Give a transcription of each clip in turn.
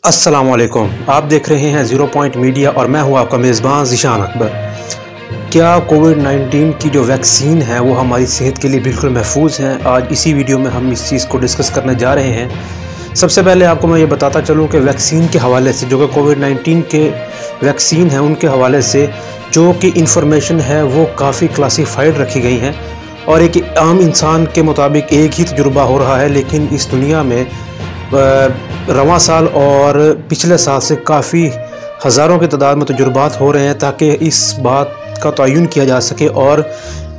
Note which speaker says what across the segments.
Speaker 1: अस्सलाम वालेकुम। आप देख रहे हैं ज़ीरो पॉइंट मीडिया और मैं हूं आपका मेज़बान ज़ीशान अकबर। क्या कोविड-19 की जो वैक्सीन है वो हमारी सेहत के लिए बिल्कुल महफूज है? आज इसी वीडियो में हम इस चीज़ को डिस्कस करने जा रहे हैं। सबसे पहले आपको मैं ये बताता चलूँ कि वैक्सीन के हवाले से, जो कि कोविड-19 के वैक्सीन है उनके हवाले से जो कि इंफॉर्मेशन है वो काफ़ी क्लासीफाइड रखी गई हैं और एक आम इंसान के मुताबिक एक ही तजुर्बा हो रहा है, लेकिन इस दुनिया में रवां साल और पिछले साल से काफ़ी हज़ारों की तादाद में तजुर्बात हो रहे हैं ताकि इस बात का तयन किया जा सके और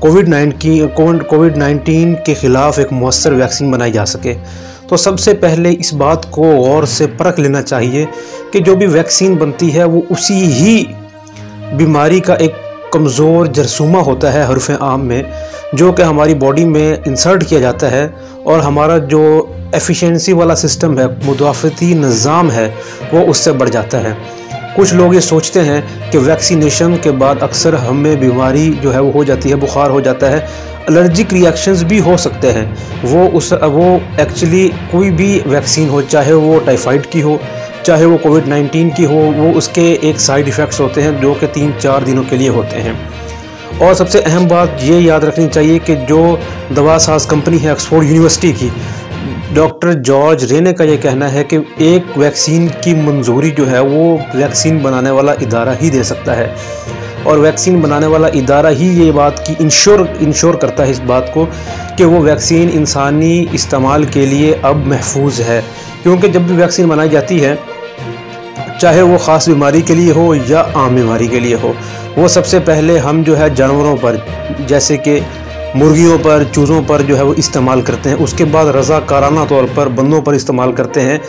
Speaker 1: कोविड-19 के ख़िलाफ़ एक मौसर वैक्सीन बनाई जा सके। तो सबसे पहले इस बात को गौर से परख लेना चाहिए कि जो भी वैक्सीन बनती है वो उसी ही बीमारी का एक कमज़ोर जरसूमा होता है हरफ़ आम में, जो कि हमारी बॉडी में इंसर्ट किया जाता है और हमारा जो एफिशिएंसी वाला सिस्टम है, मुदाफ़ती निज़ाम है, वो उससे बढ़ जाता है। कुछ लोग ये सोचते हैं कि वैक्सीनेशन के बाद अक्सर हमें बीमारी जो है वो हो जाती है, बुखार हो जाता है, एलर्जिक रिएक्शंस भी हो सकते हैं। वो एक्चुअली कोई भी वैक्सीन हो, चाहे वो टाइफाइड की हो, चाहे वो कोविड-19 की हो, वो उसके एक साइड इफ़ेक्ट्स होते हैं जो कि 3-4 दिनों के लिए होते हैं। और सबसे अहम बात ये याद रखनी चाहिए कि जो दवा साज कंपनी है ऑक्सफोर्ड यूनिवर्सिटी की, डॉक्टर जॉर्ज रेने का ये कहना है कि एक वैक्सीन की मंजूरी जो है वो वैक्सीन बनाने वाला इदारा ही दे सकता है और वैक्सीन बनाने वाला इदारा ही ये बात की इंश्योर करता है इस बात को कि वो वैक्सीन इंसानी इस्तेमाल के लिए अब महफूज है। क्योंकि जब भी वैक्सीन बनाई जाती है, चाहे वो ख़ास बीमारी के लिए हो या आम बीमारी के लिए हो, वो सबसे पहले हम जो है जानवरों पर, जैसे कि मुर्गियों पर, चूज़ों पर जो है वो इस्तेमाल करते हैं। उसके बाद रज़ाकाराना तौर पर बंदों पर इस्तेमाल करते हैं।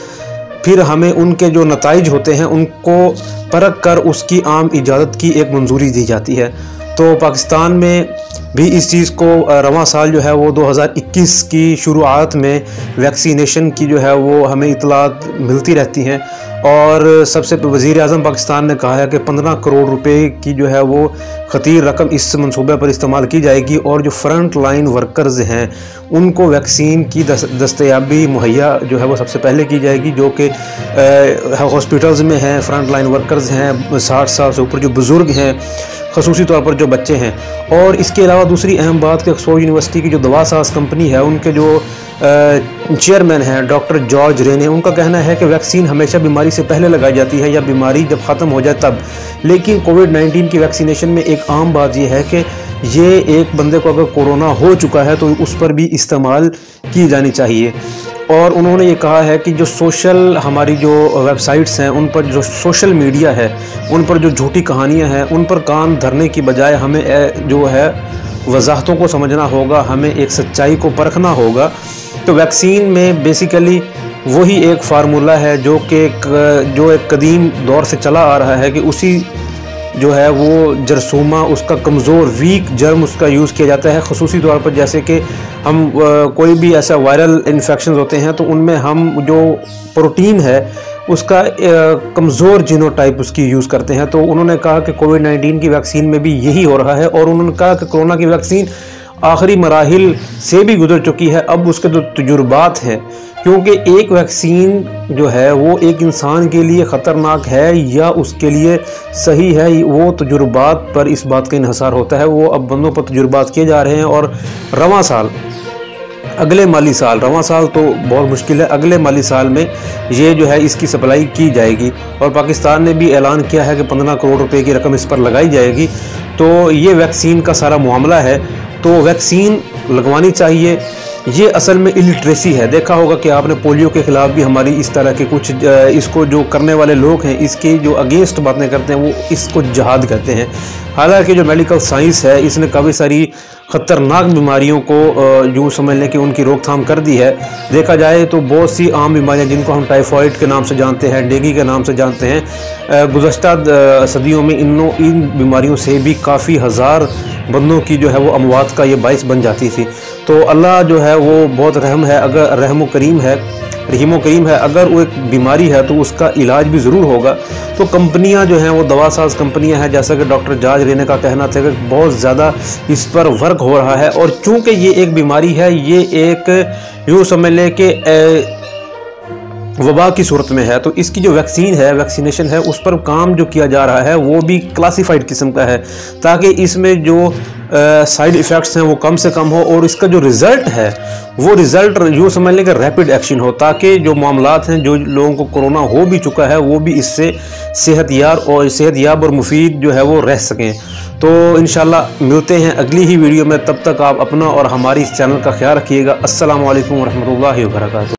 Speaker 1: फिर हमें उनके जो नताइज होते हैं उनको परख कर उसकी आम इजाज़त की एक मंजूरी दी जाती है। तो पाकिस्तान में भी इस चीज़ को रवां साल जो है वो 2021 की शुरुआत में वैक्सीनेशन की जो है वो हमें इतलात मिलती रहती हैं और सबसे वज़ीर आज़म पाकिस्तान ने कहा है कि 15 करोड़ रुपए की जो है वो ख़तीर रकम इस मंसूबे पर इस्तेमाल की जाएगी और जो फ्रंट लाइन वर्कर्स हैं उनको वैक्सीन की दस्तयाबी मुहैया जो है वो सबसे पहले की जाएगी, जो कि हॉस्पिटल्स में हैं, फ्रंट लाइन वर्कर्स हैं, 60 साल से ऊपर जो बुज़ुर्ग हैं, ख़ुसूसी तौर पर जो बच्चे हैं। और इसके अलावा दूसरी अहम बात कि ऑक्सफोर्ड यूनिवर्सिटी की जो दवा साज कंपनी है उनके जो चेयरमैन हैं डॉक्टर जॉर्ज रेने, उनका कहना है कि वैक्सीन हमेशा बीमारी से पहले लगाई जाती है या बीमारी जब ख़त्म हो जाए तब। लेकिन कोविड-19 की वैक्सीनेशन में एक आम बात यह है कि ये एक बंदे को अगर कोरोना हो चुका है तो उस पर भी इस्तेमाल की जानी चाहिए। और उन्होंने ये कहा है कि जो हमारी जो वेबसाइट्स हैं, उन पर जो सोशल मीडिया है, उन पर जो झूठी कहानियां हैं, उन पर कान धरने की बजाय हमें जो है वजाहतों को समझना होगा, हमें एक सच्चाई को परखना होगा। तो वैक्सीन में बेसिकली वही एक फार्मूला है जो एक कदीम दौर से चला आ रहा है कि उसी जो है वो जरसूमा, उसका कमज़ोर वीक जर्म उसका यूज़ किया जाता है। ख़ुसूसी तौर पर जैसे कि हम कोई भी ऐसा वायरल इन्फेक्शन होते हैं तो उनमें हम जो प्रोटीन है उसका कमज़ोर जीनोटाइप उसकी यूज़ करते हैं। तो उन्होंने कहा कि कोविड-19 की वैक्सीन में भी यही हो रहा है और उन्होंने कहा कि कोरोना की वैक्सीन आखिरी मराहिल से भी गुजर चुकी है। अब उसके जो तजुर्बात हैं, क्योंकि एक वैक्सीन जो है वो एक इंसान के लिए ख़तरनाक है या उसके लिए सही है, वो तजुर्बात पर इस बात का इन्हिसार होता है। वो अब बंदों पर तजुर्बात किए जा रहे हैं और रवां साल, अगले माली साल, रवां साल तो बहुत मुश्किल है, अगले माली साल में ये जो है इसकी सप्लाई की जाएगी और पाकिस्तान ने भी ऐलान किया है कि 15 करोड़ रुपए की रकम इस पर लगाई जाएगी। तो ये वैक्सीन का सारा मामला है। तो वैक्सीन लगवानी चाहिए। ये असल में इलिटरेसी है। देखा होगा कि आपने पोलियो के ख़िलाफ़ भी हमारी इस तरह के कुछ इसको जो करने वाले लोग हैं, इसके जो अगेंस्ट बातें करते हैं, वो इसको जहाद कहते हैं। हालांकि जो मेडिकल साइंस है इसने काफ़ी सारी ख़तरनाक बीमारियों को यूँ समझ लें कि उनकी रोकथाम कर दी है। देखा जाए तो बहुत सी आम बीमारियाँ जिनको हम टाइफाइड के नाम से जानते हैं, डेंगू के नाम से जानते हैं, गुज़श्ता सदियों में इन बीमारियों से भी काफ़ी हज़ार बंदों की जो है वो अमवात का ये बाइस बन जाती थी। तो अल्लाह जो है वो बहुत रहम है, अगर रहीम करीम है। अगर वो एक बीमारी है तो उसका इलाज भी ज़रूर होगा। तो कंपनियां जो हैं वो दवा साज कंपनियां हैं, जैसा कि डॉक्टर जॉर्ज रेने का कहना था कि बहुत ज़्यादा इस पर वर्क हो रहा है। और चूँकि ये एक बीमारी है, ये एक यूँ समझ लें कि वबा की सूरत में है। तो इसकी जो वैक्सीन है, वैक्सीनेशन है, उस पर काम जो किया जा रहा है वो भी क्लासिफाइड किस्म का है, ताकि इसमें जो साइड इफ़ेक्ट्स हैं वो कम से कम हो, और इसका जो रिज़ल्ट है वो रिज़ल्ट यूँ समझ लें कि रैपिड एक्शन हो, ताकि जो मामलात हैं, जो लोगों को कोरोना हो भी चुका है, वो भी इससे सेहतयाब और मुफीद जो है वो रह सकें। तो इंशाल्लाह मिलते हैं अगली ही वीडियो में। तब तक आप अपना और हमारी इस चैनल का ख्याल रखिएगा। अस्सलामु अलैकुम वरहमतुल्लाहि वबरकातुहू।